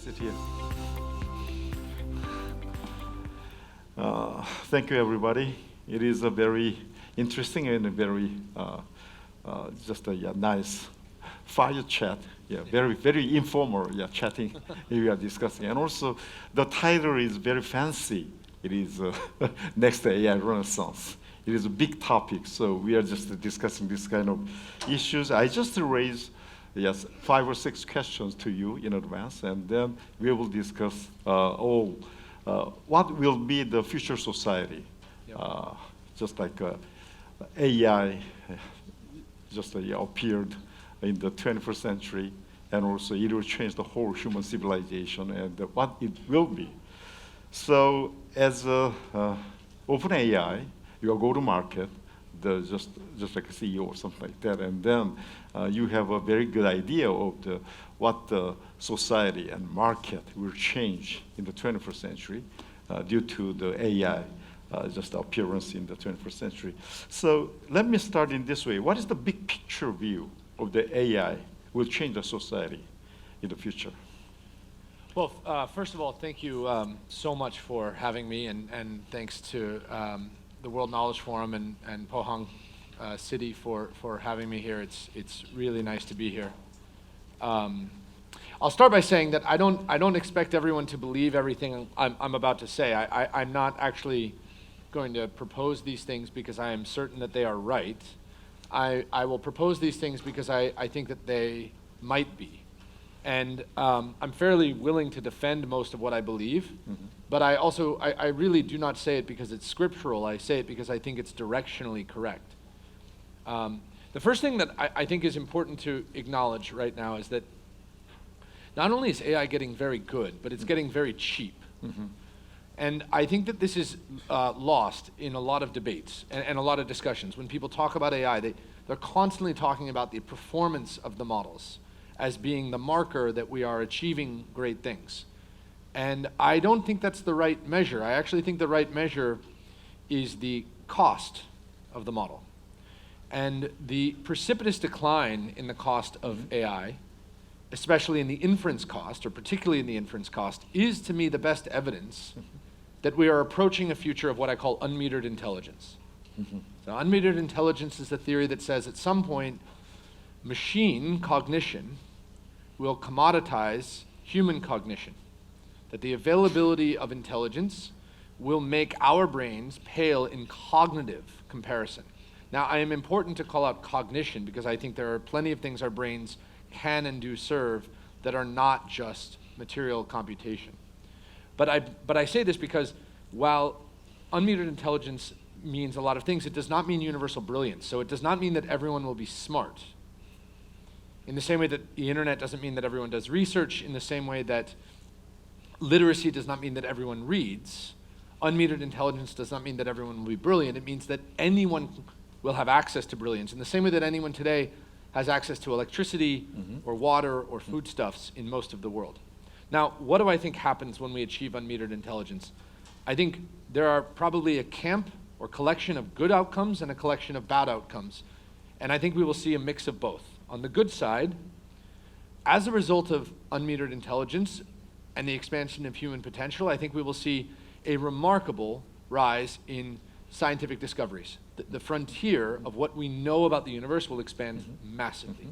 sit here. Thank you, everybody. It is a very interesting and a very just a nice fire chat. Yeah, very informal. Yeah, chatting. We are discussing, and also the title is very fancy. It is next AI Renaissance. It is a big topic, so we are just discussing this kind of issues. I just raised, yes, 5 or 6 questions to you in advance, and then we will discuss what will be the future society. Yep. Just like AI just appeared in the 21st century, and also it will change the whole human civilization and what it will be. So as OpenAI, you go to market, just like a CEO or something like that, and then you have a very good idea of what the society and market will change in the 21st century due to the AI just appearance in the 21st century. So let me start in this way. What is the big picture view of the AI will change the society in the future? Well, first of all, thank you so much for having me, and thanks to the World Knowledge Forum and Pohang City for having me here. It's really nice to be here. I'll start by saying that I don't expect everyone to believe everything I'm about to say. I'm not actually going to propose these things because I am certain that they are right. I will propose these things because I think that they might be. And I'm fairly willing to defend most of what I believe, but I really do not say it because it's scriptural. I say it because I think it's directionally correct. The first thing that I think is important to acknowledge right now is that not only is AI getting very good, but it's getting very cheap. And I think that this is lost in a lot of debates and a lot of discussions. When people talk about AI, they're constantly talking about the performance of the models as being the marker that we are achieving great things. And I don't think that's the right measure. I actually think the right measure is the cost of the model. And the precipitous decline in the cost of AI, especially in the inference cost, or particularly in the inference cost, is to me the best evidence that we are approaching a future of what I call unmetered intelligence. So unmetered intelligence is the theory that says at some point, machine cognition will commoditize human cognition, that the availability of intelligence will make our brains pale in cognitive comparison. Now, I am important to call out cognition because I think there are plenty of things our brains can and do serve that are not just material computation. But I say this because while unmetered intelligence means a lot of things, it does not mean universal brilliance. So it does not mean that everyone will be smart. In the same way that the internet doesn't mean that everyone does research, in the same way that literacy does not mean that everyone reads, unmetered intelligence does not mean that everyone will be brilliant. It means that anyone will have access to brilliance. In the same way that anyone today has access to electricity or water or foodstuffs in most of the world. Now, what do I think happens when we achieve unmetered intelligence? I think there are probably a camp or collection of good outcomes and a collection of bad outcomes. And I think we will see a mix of both. On the good side, as a result of unmetered intelligence and the expansion of human potential, I think we will see a remarkable rise in scientific discoveries. The frontier of what we know about the universe will expand massively.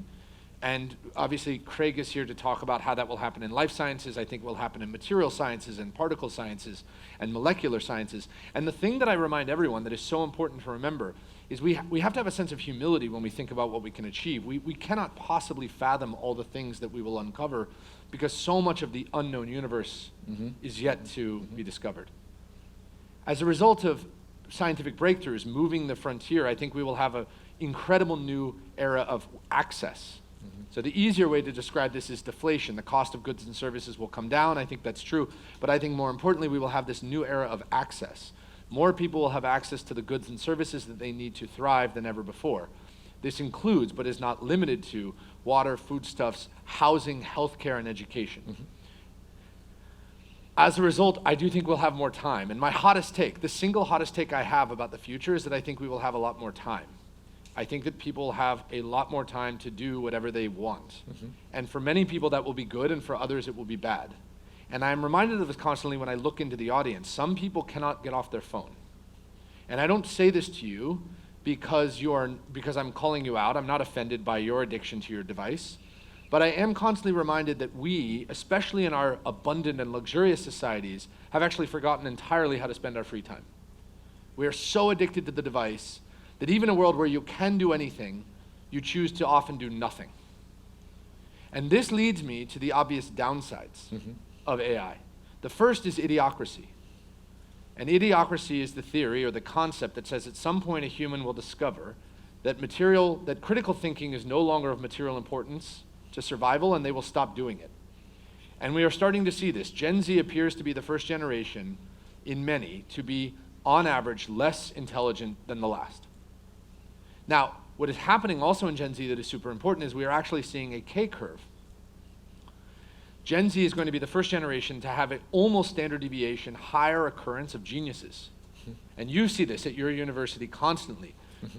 And obviously, Craig is here to talk about how that will happen in life sciences. I think it will happen in material sciences and particle sciences and molecular sciences. And the thing that I remind everyone that is so important to remember is we have to have a sense of humility when we think about what we can achieve. We cannot possibly fathom all the things that we will uncover because so much of the unknown universe is yet to be discovered. As a result of scientific breakthroughs moving the frontier, I think we will have an incredible new era of access. So the easier way to describe this is deflation. The cost of goods and services will come down. I think that's true. But I think more importantly, we will have this new era of access. More people will have access to the goods and services that they need to thrive than ever before. This includes, but is not limited to, water, foodstuffs, housing, healthcare, and education. As a result, I do think we'll have more time. And my hottest take, the single hottest take I have about the future is that I think we will have a lot more time. I think that people have a lot more time to do whatever they want. And for many people that will be good, and for others it will be bad. And I'm reminded of this constantly when I look into the audience. Some people cannot get off their phone. And I don't say this to you because I'm calling you out. I'm not offended by your addiction to your device. But I am constantly reminded that we, especially in our abundant and luxurious societies, have actually forgotten entirely how to spend our free time. We are so addicted to the device that even in a world where you can do anything, you choose to often do nothing. And this leads me to the obvious downsides of AI. The first is idiocracy. And idiocracy is the theory or the concept that says at some point a human will discover that critical thinking is no longer of material importance to survival, and they will stop doing it. And we are starting to see this. Gen Z appears to be the first generation in many to be, on average, less intelligent than the last. Now, what is happening also in Gen Z that is super important is we are actually seeing a K-curve. Gen Z is going to be the first generation to have an almost standard deviation higher occurrence of geniuses. And you see this at your university constantly.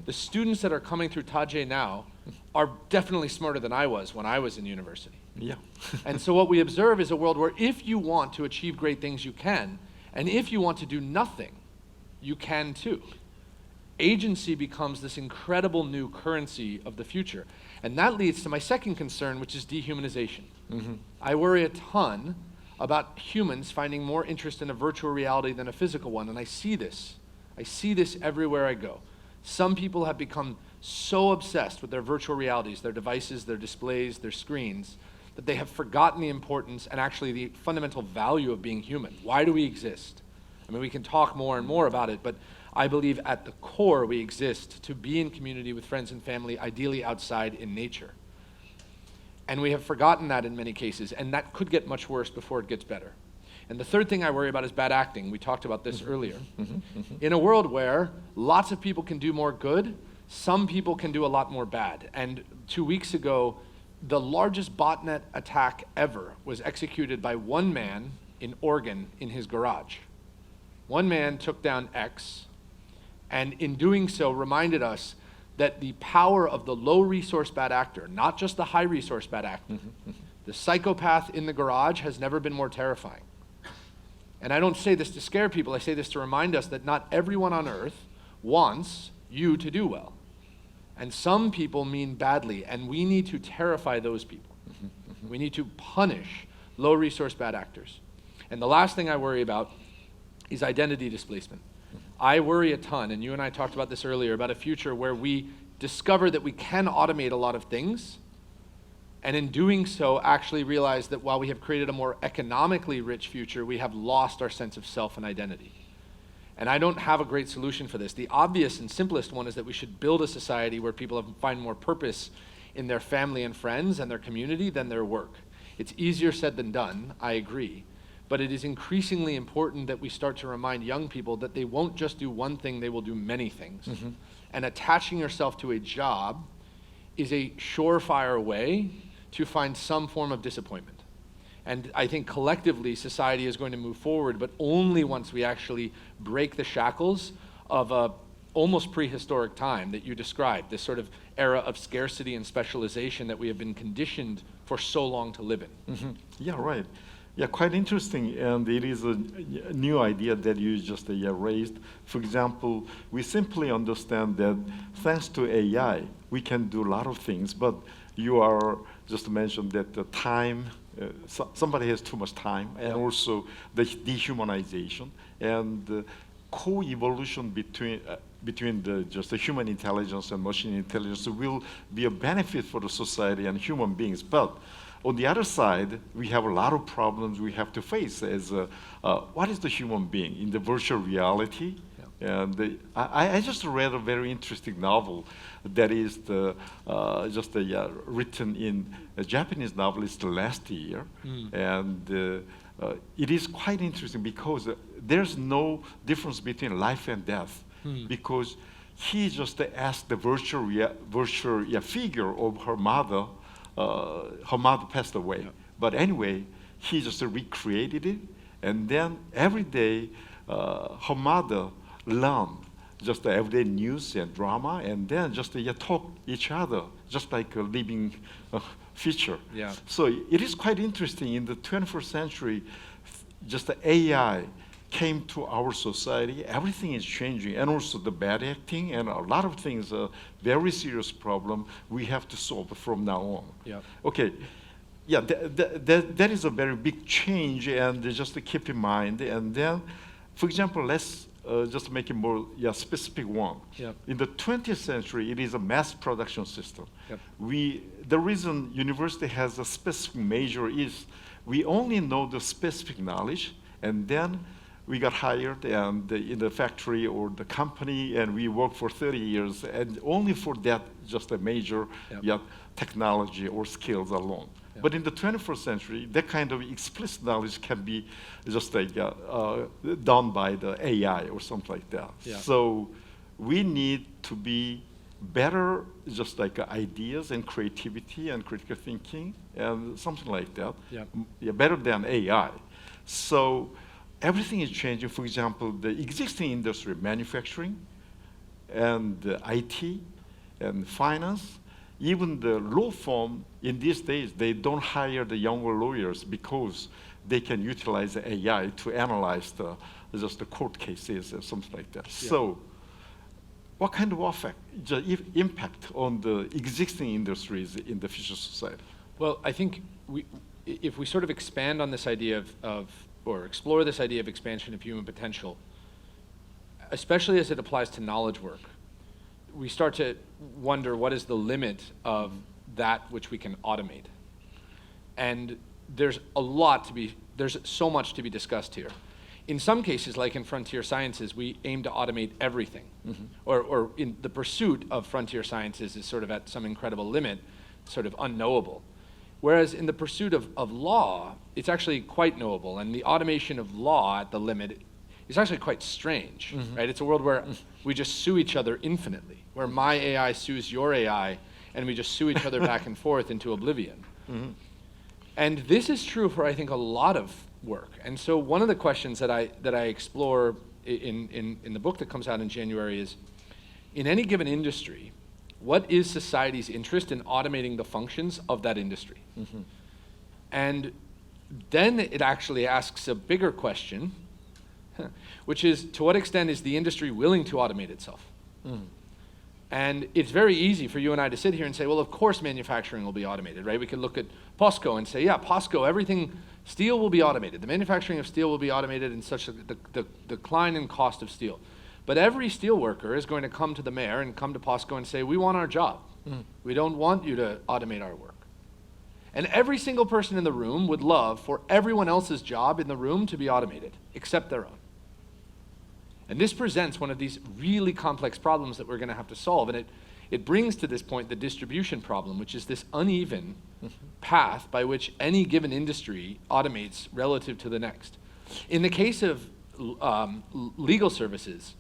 The students that are coming through Tajay now are definitely smarter than I was when I was in university. Yeah. And so what we observe is a world where if you want to achieve great things, you can. And if you want to do nothing, you can too. Agency becomes this incredible new currency of the future. And that leads to my second concern, which is dehumanization. I worry a ton about humans finding more interest in a virtual reality than a physical one, and I see this. I see this everywhere I go. Some people have become so obsessed with their virtual realities, their devices, their displays, their screens, that they have forgotten the importance and actually the fundamental value of being human. Why do we exist? I mean, we can talk more and more about it, but I believe at the core we exist to be in community with friends and family, ideally outside in nature. And we have forgotten that in many cases, and that could get much worse before it gets better. And the third thing I worry about is bad acting. We talked about this earlier. In a world where lots of people can do more good, some people can do a lot more bad. And 2 weeks ago, the largest botnet attack ever was executed by one man in Oregon in his garage. One man took down X, and in doing so reminded us that the power of the low resource bad actor, not just the high resource bad actor, the psychopath in the garage has never been more terrifying. And I don't say this to scare people, I say this to remind us that not everyone on earth wants you to do well. And some people mean badly, and we need to terrify those people. We need to punish low resource bad actors. And the last thing I worry about is identity displacement. I worry a ton, and you and I talked about this earlier, about a future where we discover that we can automate a lot of things, and in doing so actually realize that while we have created a more economically rich future, we have lost our sense of self and identity. And I don't have a great solution for this. The obvious and simplest one is that we should build a society where people find more purpose in their family and friends and their community than their work. It's easier said than done, I agree. But it is increasingly important that we start to remind young people that they won't just do one thing, they will do many things. And attaching yourself to a job is a surefire way to find some form of disappointment. And I think collectively society is going to move forward, but only once we actually break the shackles of a almost prehistoric time that you described, this sort of era of scarcity and specialization that we have been conditioned for so long to live in. Yeah, right. Yeah, quite interesting, and it is a new idea that you just raised. For example, we simply understand that thanks to AI, we can do a lot of things, but you are just mentioned that the time, somebody has too much time, and also the dehumanization and the co-evolution between the human intelligence and machine intelligence will be a benefit for the society and human beings. But on the other side, we have a lot of problems we have to face as what is the human being in the virtual reality? And I just read a very interesting novel that is written in a Japanese novelist last year. And it is quite interesting because there's no difference between life and death because he just asked the virtual figure of her mother. Her mother passed away. But anyway, he just recreated it. And then every day, her mother learned just the everyday news and drama, and then just talk each other, just like a living future. Yeah. So it is quite interesting. In the 21st century, just the AI came to our society. Everything is changing, and also the bad acting and a lot of things. A very serious problem we have to solve from now on. Yeah. Okay. Yeah, that is a very big change, and just to keep in mind. And then, for example, let's just make it more specific one. Yep. In the 20th century, it is a mass production system. Yep. The reason university has a specific major is we only know the specific knowledge, and then we got hired and in the factory or the company, and we work for 30 years, and only for that, just a major Yep. technology or skills alone. Yep. But in the 21st century, that kind of explicit knowledge can be just like done by the AI or something like that. Yeah. So we need to be better, just like ideas and creativity and critical thinking and something like that. Yeah. Better than AI. So everything is changing. For example, the existing industry, manufacturing and IT and finance, even the law firm in these days, they don't hire the younger lawyers because they can utilize the AI to analyze just the court cases or something like that. Yeah. So what kind of impact on the existing industries in the future society? Well, I think if we sort of expand on this idea or explore this idea of expansion of human potential, especially as it applies to knowledge work, we start to wonder what is the limit of that which we can automate. And there's so much to be discussed here. In some cases, like in frontier sciences, we aim to automate everything. Mm-hmm. Or in the pursuit of frontier sciences is sort of at some incredible limit, sort of unknowable. Whereas in the pursuit of law, it's actually quite knowable, and the automation of law at the limit is actually quite strange, mm-hmm. right? It's a world where we just sue each other infinitely, where my AI sues your AI, and we just sue each other back and forth into oblivion. Mm-hmm. And this is true for, I think, a lot of work. And so one of the questions that I explore in the book that comes out in January is, in any given industry, what is society's interest in automating the functions of that industry? Mm-hmm. And then it actually asks a bigger question, which is, to what extent is the industry willing to automate itself? Mm. And it's very easy for you and I to sit here and say, well, of course manufacturing will be automated, right? We could look at POSCO and say, yeah, POSCO, steel will be automated. The manufacturing of steel will be automated in such the decline in cost of steel. But every steel worker is going to come to the mayor and come to POSCO and say, we want our job. Mm. We don't want you to automate our work. And every single person in the room would love for everyone else's job in the room to be automated, except their own. And this presents one of these really complex problems that we're going to have to solve. And it brings to this point the distribution problem, which is this uneven path by which any given industry automates relative to the next. In the case of legal services,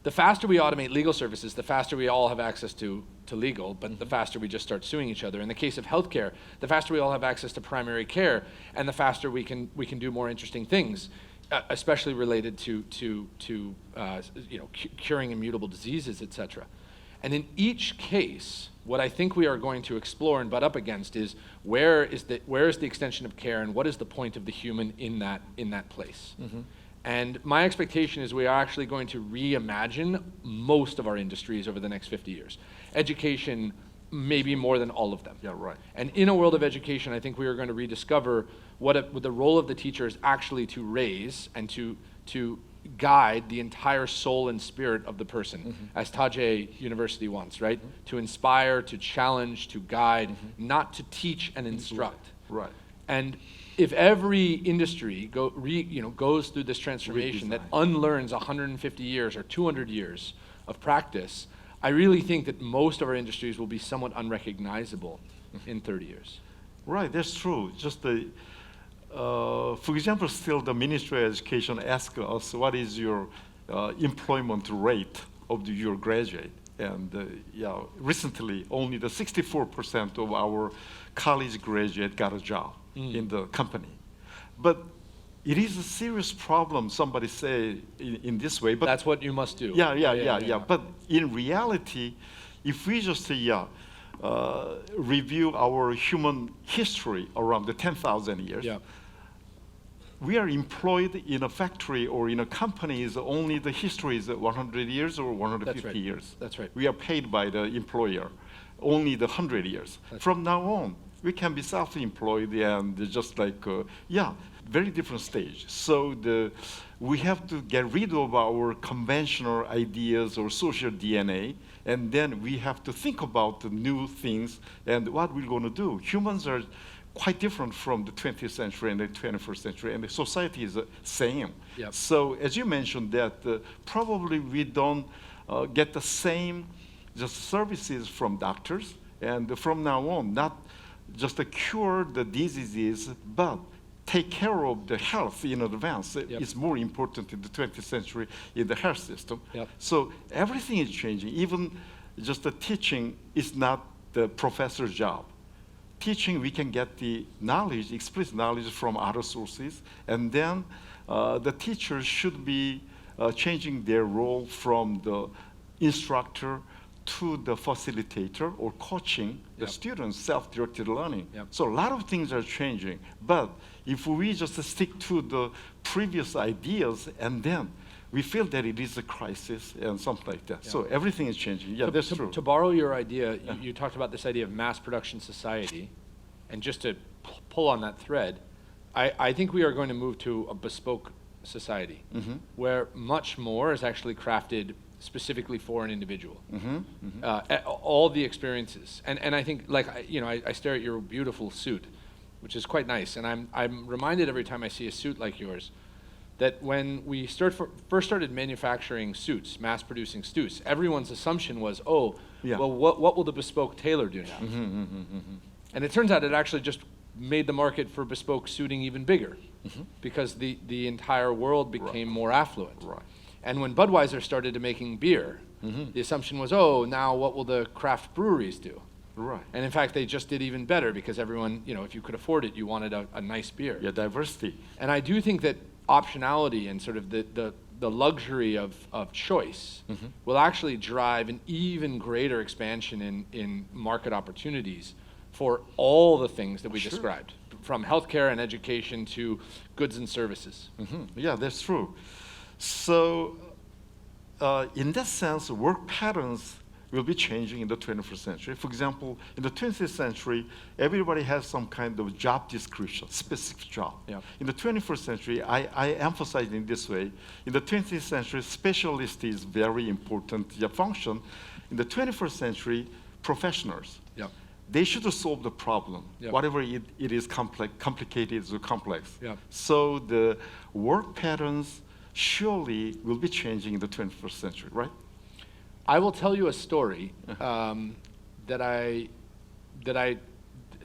the faster we automate legal services, the faster we all have access to legal, but the faster we just start suing each other. In the case of healthcare, the faster we all have access to primary care, and the faster we can do more interesting things, especially related to curing immutable diseases, et cetera. And in each case, what I think we are going to explore and butt up against is where is the extension of care, and what is the point of the human in that place? Mm-hmm. And my expectation is we are actually going to reimagine most of our industries over the next 50 years. Education, maybe more than all of them. Yeah, right. And in a world of education, I think we are going to rediscover what the role of the teacher is actually to raise and to guide the entire soul and spirit of the person, mm-hmm. as Tajay University wants, right? Mm-hmm. To inspire, to challenge, to guide, mm-hmm. not to teach and instruct. Right. And if every industry goes through this transformation that unlearns 150 years or 200 years of practice, I really think that most of our industries will be somewhat unrecognizable in 30 years. Right, that's true. Just for example, still the Ministry of Education asks us what is your employment rate of your graduate. And recently, only the 64% of our college graduate got a job in the company. But it is a serious problem, somebody say in this way. But that's what you must do. Yeah. But in reality, if we just review our human history around the 10,000 years, Yeah. we are employed in a factory or in a company is only the history is 100 years or 150 That's right. years. That's right. We are paid by the employer only the 100 years. From now on, we can be self-employed and just like, very different stage. So we have to get rid of our conventional ideas or social DNA, and then we have to think about the new things and what we're going to do. Humans are quite different from the 20th century and the 21st century, and the society is the same. Yep. So as you mentioned that probably we don't get the same just services from doctors, and from now on, not just to cure the diseases, but take care of the health in advance. Yep. Is more important in the 20th century in the health system. Yep. So everything is changing. Even just the teaching is not the professor's job. Teaching, we can get the knowledge, explicit knowledge from other sources, and then the teachers should be changing their role from the instructor to the facilitator or coaching the students, self-directed learning. Yep. So a lot of things are changing. But if we just stick to the previous ideas and then we feel that it is a crisis and something like that. So everything is changing. Yeah, that's true. To borrow your idea, you talked about this idea of mass production society, and just to pull on that thread, I think we are going to move to a bespoke society where much more is actually crafted specifically for an individual. All the experiences, and I think, like, I stare at your beautiful suit, which is quite nice, and I'm reminded every time I see a suit like yours that when we first started manufacturing suits, mass producing suits, everyone's assumption was, well, what will the bespoke tailor do now? And it turns out it actually just made the market for bespoke suiting even bigger, because the entire world became more affluent. Right. And when Budweiser started to making beer, the assumption was, now what will the craft breweries do? Right. And in fact, they just did even better, because everyone, if you could afford it, you wanted a nice beer. Yeah, diversity. And I do think that optionality and sort of the luxury of choice will actually drive an even greater expansion in market opportunities for all the things that we described, from healthcare and education to goods and services. Yeah, that's true. So in that sense, work patterns will be changing in the 21st century. For example, in the 20th century, everybody has some kind of job description, specific job. Yeah. In the 21st century, I emphasize in this way, in the 20th century, specialist is very important function. In the 21st century, professionals, they should solve the problem, whatever it is complicated or complex. So the work patterns surely will be changing in the 21st century, right? I will tell you a story that I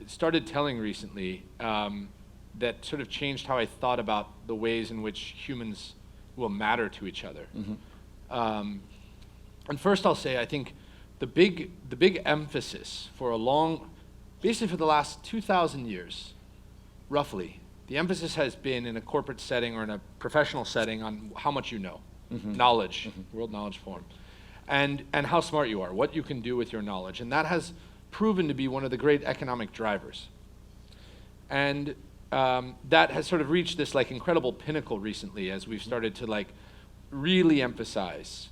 started telling recently that sort of changed how I thought about the ways in which humans will matter to each other. And first I'll say, I think the big emphasis basically for the last 2,000 years, roughly, the emphasis has been in a corporate setting or in a professional setting on how much you know, knowledge, World Knowledge Forum. And how smart you are, what you can do with your knowledge. And that has proven to be one of the great economic drivers. And that has sort of reached this incredible pinnacle recently as we've started to really emphasize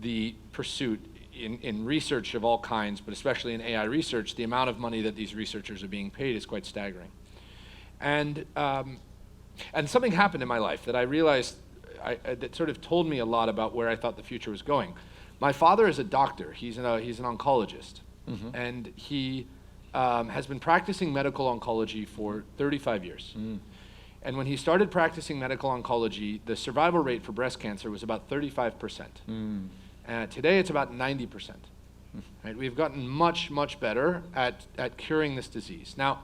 the pursuit in research of all kinds, but especially in AI research. The amount of money that these researchers are being paid is quite staggering. And something happened in my life that I realized that sort of told me a lot about where I thought the future was going. My father is a doctor. He's an oncologist, and he has been practicing medical oncology for 35 years. And when he started practicing medical oncology, the survival rate for breast cancer was about 35%. Today, it's about 90%. Right? We've gotten much, much better at curing this disease. Now,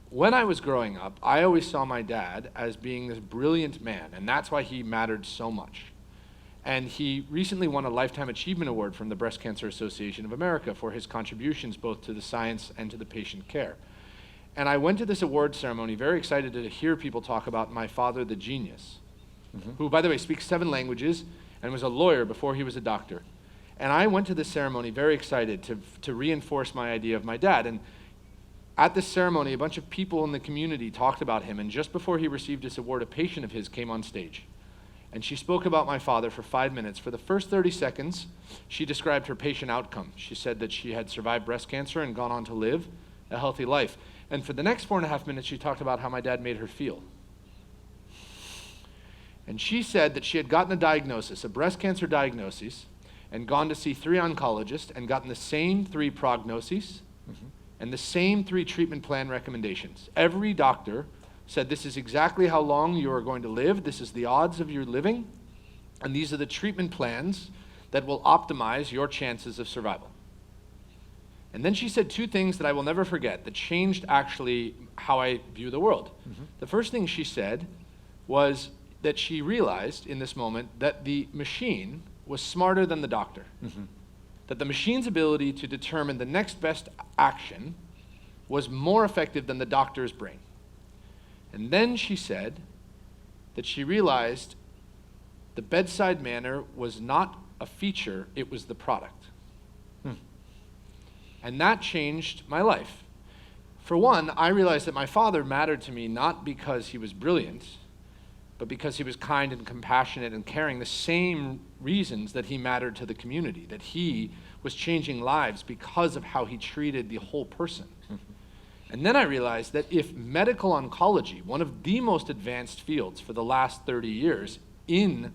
when I was growing up, I always saw my dad as being this brilliant man, and that's why he mattered so much. And he recently won a Lifetime Achievement Award from the Breast Cancer Association of America for his contributions both to the science and to the patient care. And I went to this award ceremony very excited to hear people talk about my father, the genius, who, by the way, speaks 7 languages and was a lawyer before he was a doctor. And I went to this ceremony very excited to reinforce my idea of my dad. And at this ceremony, a bunch of people in the community talked about him. And just before he received his award, a patient of his came on stage. And she spoke about my father for 5 minutes. For the first 30 seconds, she described her patient outcome. She said that she had survived breast cancer and gone on to live a healthy life. And for the next 4.5 minutes, she talked about how my dad made her feel. And she said that she had gotten a diagnosis, a breast cancer diagnosis, and gone to see 3 oncologists and gotten the same 3 prognoses and the same 3 treatment plan recommendations. Every doctor said, this is exactly how long you are going to live, this is the odds of your living, and these are the treatment plans that will optimize your chances of survival. And then she said 2 things that I will never forget that changed actually how I view the world. The first thing she said was that she realized in this moment that the machine was smarter than the doctor. That the machine's ability to determine the next best action was more effective than the doctor's brain. And then she said that she realized the bedside manner was not a feature, it was the product. And that changed my life. For one, I realized that my father mattered to me not because he was brilliant, but because he was kind and compassionate and caring, the same reasons that he mattered to the community, that he was changing lives because of how he treated the whole person. And then I realized that if medical oncology, one of the most advanced fields for the last 30 years in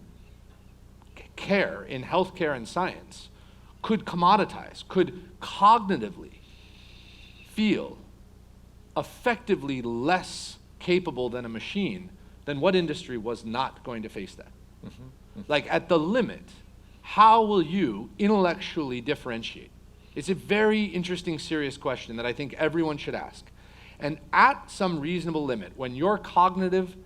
care, in healthcare and science, could commoditize, could cognitively feel effectively less capable than a machine, then what industry was not going to face that? Like at the limit, how will you intellectually differentiate? It's a very interesting, serious question that I think everyone should ask. And at some reasonable limit, when your cognitive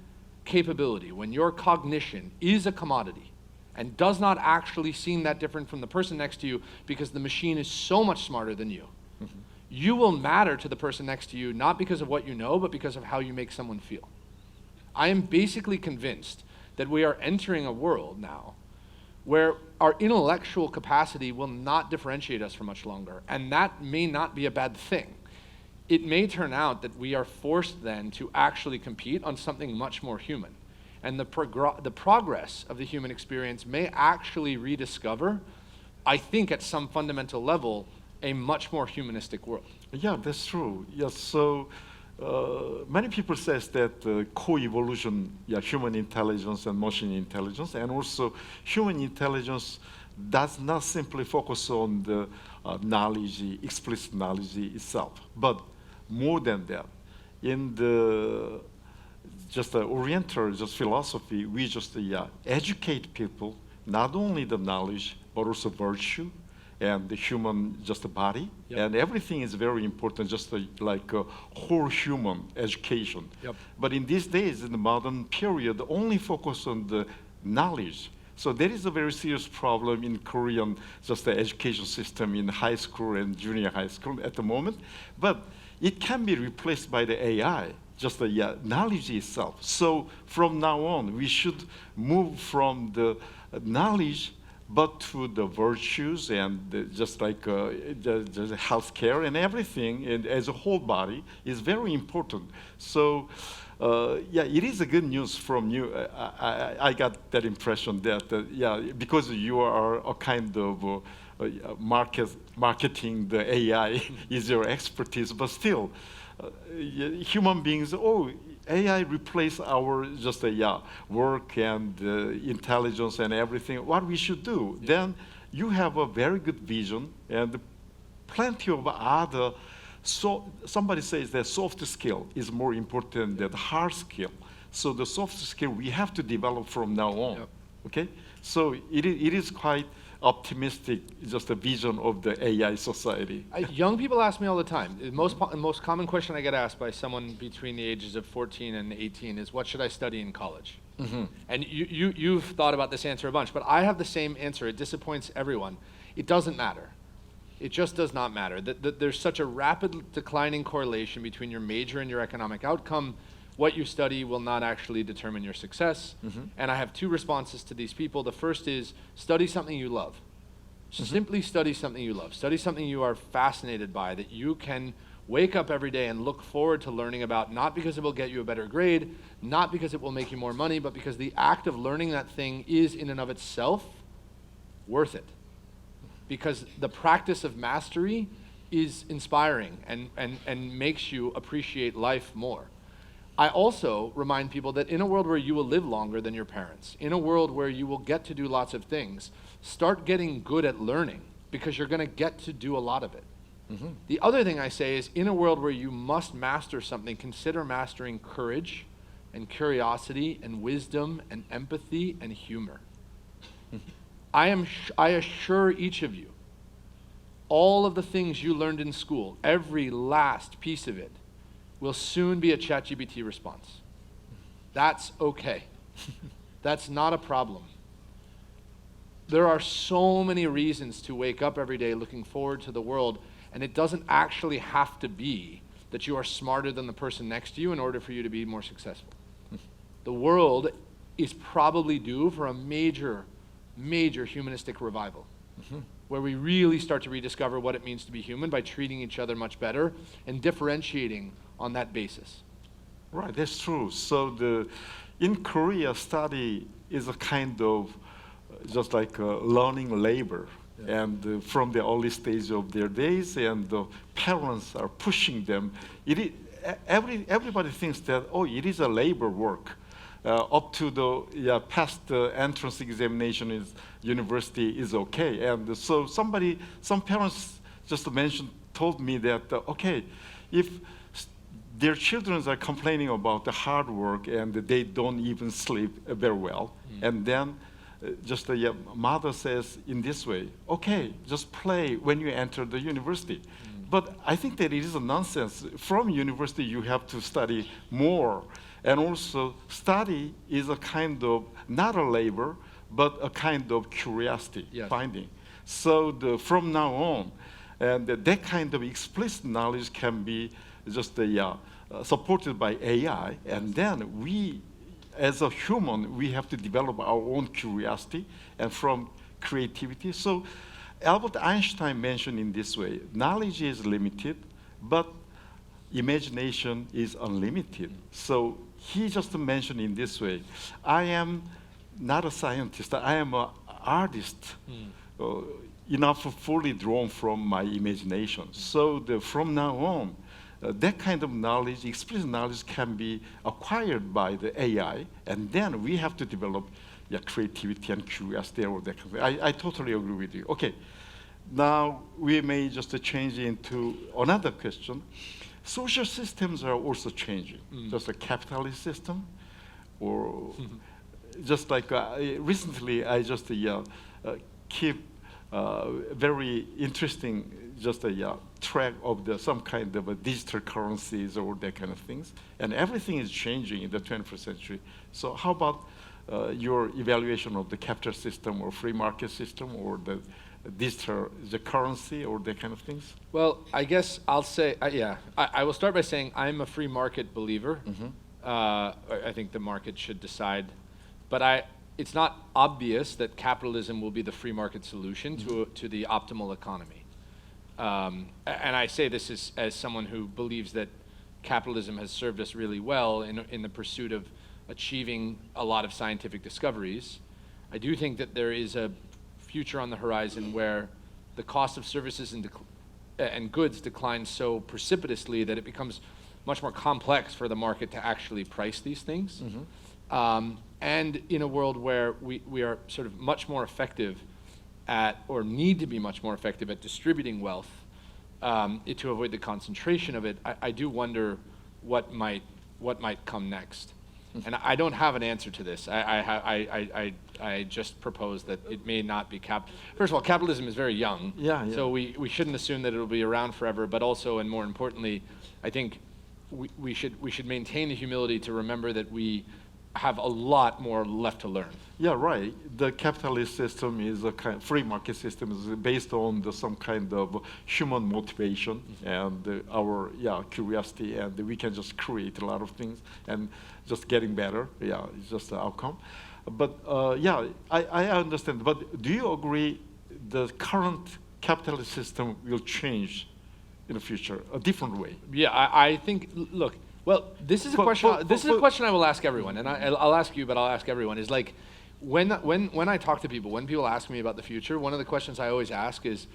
capability, when your cognition is a commodity and does not actually seem that different from the person next to you because the machine is so much smarter than you, you will matter to the person next to you not because of what you know, but because of how you make someone feel. I am basically convinced that we are entering a world now where our intellectual capacity will not differentiate us for much longer, and that may not be a bad thing. It may turn out that we are forced then to actually compete on something much more human, and the progress of the human experience may actually rediscover, I think at some fundamental level, a much more humanistic world. Yeah, that's true. Yes, so many people says that co-evolution, human intelligence and machine intelligence, and also human intelligence does not simply focus on the knowledge, explicit knowledge itself, but more than that. In the Oriental philosophy, we educate people, not only the knowledge, but also virtue, and the human body, and everything is very important, like a whole human education. But in these days, in the modern period, only focus on the knowledge. So there is a very serious problem in Korean, the education system in high school and junior high school at the moment. But it can be replaced by the AI, the knowledge itself. So from now on, we should move from the knowledge but to the virtues and the healthcare and everything, and as a whole body is very important. So, it is a good news from you. I got that impression that, because you are a kind of marketing the AI is your expertise, but still, human beings, AI replace our work and intelligence and everything. What we should do? Then you have a very good vision and plenty of other. So somebody says that soft skill is more important than hard skill. So the soft skill we have to develop from now on. Okay, so it is quite optimistic, just a vision of the AI society. Young people ask me all the time. The most common question I get asked by someone between the ages of 14 and 18 is, what should I study in college? And you've thought about this answer a bunch, but I have the same answer. It disappoints everyone. It doesn't matter. It just does not matter. There's such a rapid declining correlation between your major and your economic outcome. What you study will not actually determine your success. And I have 2 responses to these people. The first is, study something you love. Simply study something you love. Study something you are fascinated by, that you can wake up every day and look forward to learning about, not because it will get you a better grade, not because it will make you more money, but because the act of learning that thing is in and of itself worth it. Because the practice of mastery is inspiring and makes you appreciate life more. I also remind people that in a world where you will live longer than your parents, in a world where you will get to do lots of things, start getting good at learning, because you're going to get to do a lot of it. The other thing I say is, in a world where you must master something, consider mastering courage and curiosity and wisdom and empathy and humor. I assure each of you, all of the things you learned in school, every last piece of it, will soon be a ChatGPT response. That's okay. That's not a problem. There are so many reasons to wake up every day looking forward to the world, and it doesn't actually have to be that you are smarter than the person next to you in order for you to be more successful. The world is probably due for a major, major humanistic revival, where we really start to rediscover what it means to be human by treating each other much better and differentiating on that basis. Right, that's true. So in Korea, study is a kind of just like learning labor. And from the early stage of their days, and the parents are pushing them. Everybody thinks that, oh, it is a labor work. Up to the past entrance examination is university is okay. And so some parents just told me that, okay, if their children are complaining about the hard work and they don't even sleep very well, and then just the mother says in this way, okay, just play when you enter the university. But I think that it is a nonsense. From university, you have to study more. And also, study is a kind of, not a labor, but a kind of curiosity finding. So from now on, and that kind of explicit knowledge can be just supported by AI. And then we, as a human, we have to develop our own curiosity and from creativity. So Albert Einstein mentioned in this way, knowledge is limited, but imagination is unlimited. So he just mentioned in this way, I am not a scientist, I am an artist, enough fully drawn from my imagination. So from now on, that kind of knowledge, explicit knowledge, can be acquired by the AI, and then we have to develop creativity and curiosity or that kind of thing. I totally agree with you. Okay, now we may just change into another question. Social systems are also changing, just a capitalist system, or just like recently I just keep very interesting just a track of some kind of digital currencies or that kind of things. And everything is changing in the 21st century. So how about your evaluation of the capital system or free market system or the digital, the currency or that kind of things? Well, I guess I'll say, I will start by saying I'm a free market believer. I think the market should decide. But it's not obvious that capitalism will be the free market solution to the optimal economy. And I say this as someone who believes that capitalism has served us really well in the pursuit of achieving a lot of scientific discoveries. I do think that there is a future on the horizon where the cost of services and goods declines so precipitously that it becomes much more complex for the market to actually price these things. And in a world where we are sort of much more effective at, or need to be much more effective at distributing wealth to avoid the concentration of it, I do wonder what might come next. And I don't have an answer to this. I just propose that it may not be First of all, capitalism is very young. So we shouldn't assume that it'll be around forever. But also, and more importantly, I think we should maintain the humility to remember that we have a lot more left to learn. Yeah, right. The capitalist system is a kind of free market system is based on some kind of human motivation and our curiosity, and we can just create a lot of things and just getting better. It's just the outcome. But I understand. But do you agree the current capitalist system will change in the future, a different way. Yeah, I think, look, well, this is a question I will ask everyone, and I'll ask you, but I'll ask everyone, is like, when I talk to people, when people ask me about the future, one of the questions I always ask is,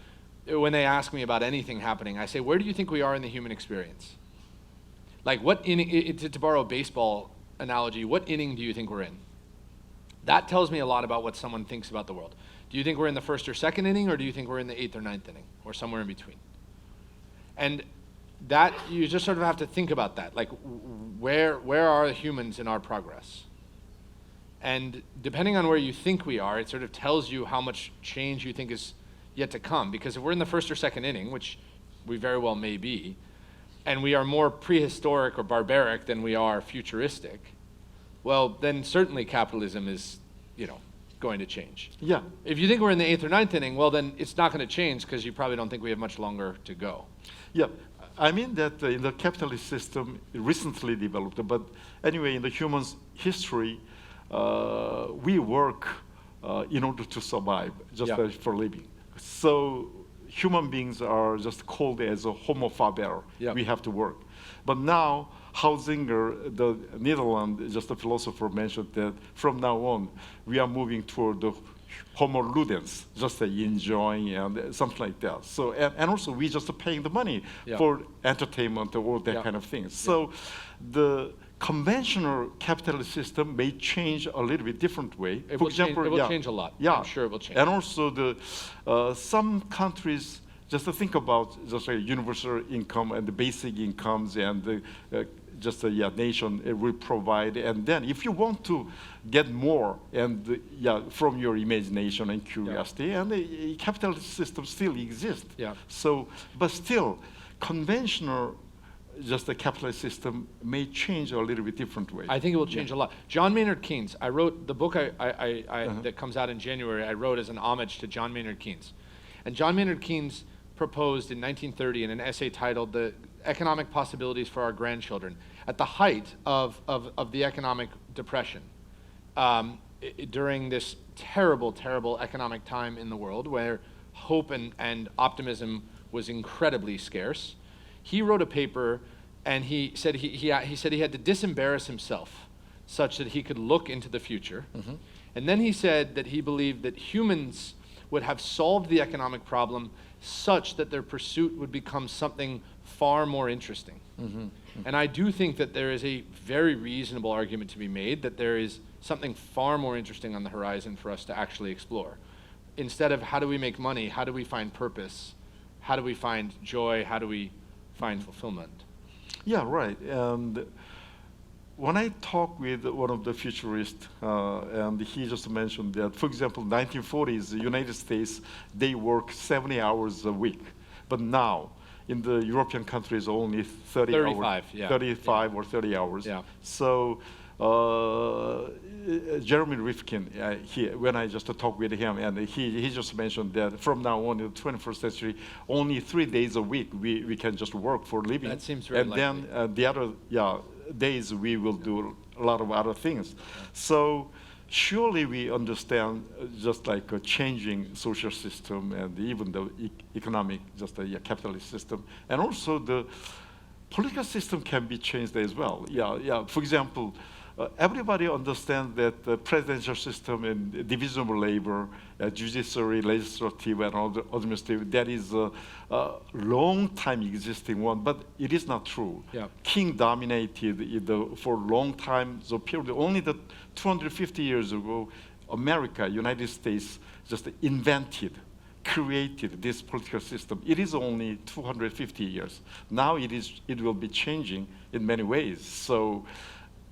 when they ask me about anything happening, I say, where do you think we are in the human experience? Like, what inning, to borrow a baseball analogy, what inning do you think we're in? That tells me a lot about what someone thinks about the world. Do you think we're in the first or second inning, or do you think we're in the 8th or 9th inning, or somewhere in between? And that, you just sort of have to think about that. Like, where are the humans in our progress? And depending on where you think we are, it sort of tells you how much change you think is yet to come. Because if we're in the first or second inning, which we very well may be, and we are more prehistoric or barbaric than we are futuristic, well, then certainly capitalism is, going to change. Yeah. If you think we're in the 8th or 9th inning, well, then it's not going to change because you probably don't think we have much longer to go. Yeah, I mean that in the capitalist system, recently developed, but anyway, in the human's history, we work in order to survive, just for living. So human beings are just called as a homo faber. We have to work. But now, Hausinger, the Netherlands, just a philosopher, mentioned that from now on, we are moving toward the homo ludens, just enjoying and something like that. So, and also we just paying the money for entertainment or all that kind of things. So the conventional capitalist system may change a little bit different way. It will change a lot. Yeah. I'm sure it will change. And also some countries just to think about just a universal income and the basic incomes and the nation will provide. And then if you want to get more and from your imagination and curiosity, and the capitalist system still exists. So, but still, conventional just the capitalist system may change a little bit different way. I think it will change a lot. John Maynard Keynes, I wrote the book that comes out in January, I wrote as an homage to John Maynard Keynes. And John Maynard Keynes proposed in 1930 in an essay titled The Economic Possibilities for Our Grandchildren, at the height of the economic depression, during this terrible, terrible economic time in the world where hope and optimism was incredibly scarce. He wrote a paper and he said he had to disembarrass himself such that he could look into the future. And then he said that he believed that humans would have solved the economic problem such that their pursuit would become something far more interesting. And I do think that there is a very reasonable argument to be made that there is something far more interesting on the horizon for us to actually explore. Instead of how do we make money, how do we find purpose? How do we find joy? How do we find fulfillment? Yeah, right. And when I talk with one of the futurists, and he just mentioned that, for example, 1940s, the United States, they work 70 hours a week. But now, in the European countries, only 35 or 30 hours. So Jeremy Rifkin, when I just talked with him, and he just mentioned that from now on in the 21st century, only 3 days a week we can just work for a living. That seems very likely. And then the other days we will do a lot of other things. So surely we understand just like a changing social system and even the economic, just the capitalist system. And also the political system can be changed as well. For example, everybody understands that the presidential system and division of labor, judiciary, legislative, and administrative, that is a long time existing one, but it is not true. King dominated for a long time, the period, only the 250 years ago, America, United States, just created this political system. It is only 250 years. Now it will be changing in many ways. So,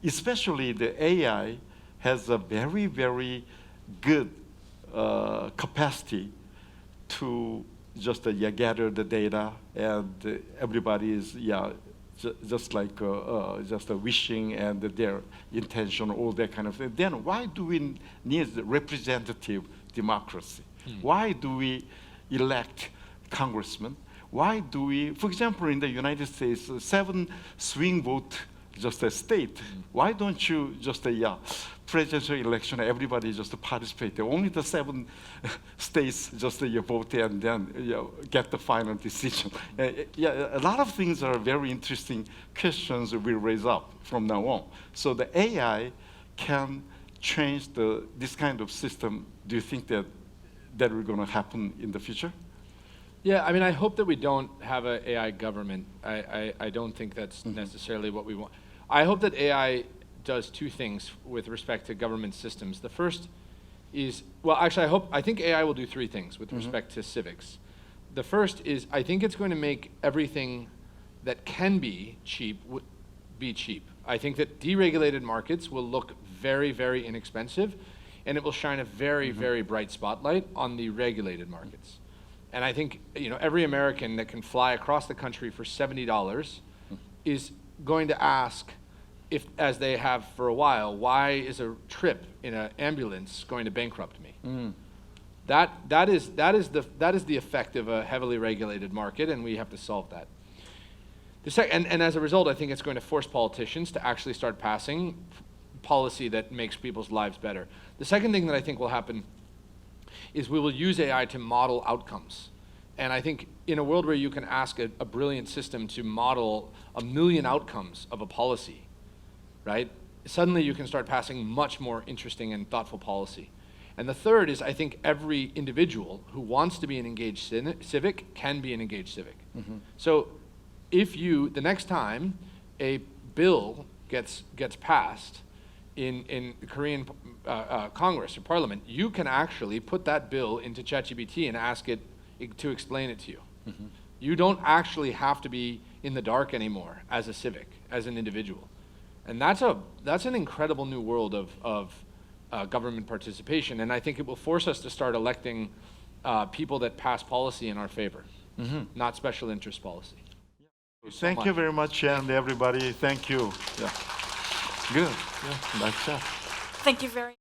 especially the AI has a very, very good capacity to just gather the data, and everybody is just like just wishing and their intention, all that kind of thing. Then why do we need representative democracy? Why do we elect congressmen? Why do we, for example, in the United States, 7 swing vote just a state. Why don't you just presidential election, everybody just participate. Only the 7 states just vote and then get the final decision. Yeah, a lot of things are very interesting questions we raise up from now on. So the AI can change this kind of system. Do you think that will going to happen in the future? Yeah, I mean, I hope that we don't have an AI government. I don't think that's necessarily what we want. I hope that AI does 2 things with respect to government systems. The first is, well, actually, I think AI will do 3 things with respect to civics. The first is, I think it's going to make everything that can be cheap, be cheap. I think that deregulated markets will look very, very inexpensive, and it will shine a very, very bright spotlight on the regulated markets. And I think every American that can fly across the country for $70 is going to ask, if, as they have for a while, why is a trip in an ambulance going to bankrupt me? That is the effect of a heavily regulated market, and we have to solve that. And as a result, I think it's going to force politicians to actually start passing policy that makes people's lives better. The second thing that I think will happen is we will use AI to model outcomes. And I think in a world where you can ask a brilliant system to model 1 million outcomes of a policy, right? Suddenly you can start passing much more interesting and thoughtful policy. And the third is, I think every individual who wants to be an engaged civic can be an engaged civic. So if the next time a bill gets passed in the Korean Congress or Parliament, you can actually put that bill into ChatGPT and ask it to explain it to you. You don't actually have to be in the dark anymore as a civic, as an individual. And that's an incredible new world of government participation, and I think it will force us to start electing people that pass policy in our favor, not special interest policy. Thank you very much, and everybody, thank you. Yeah. Good. Yeah, nice job. Thank you very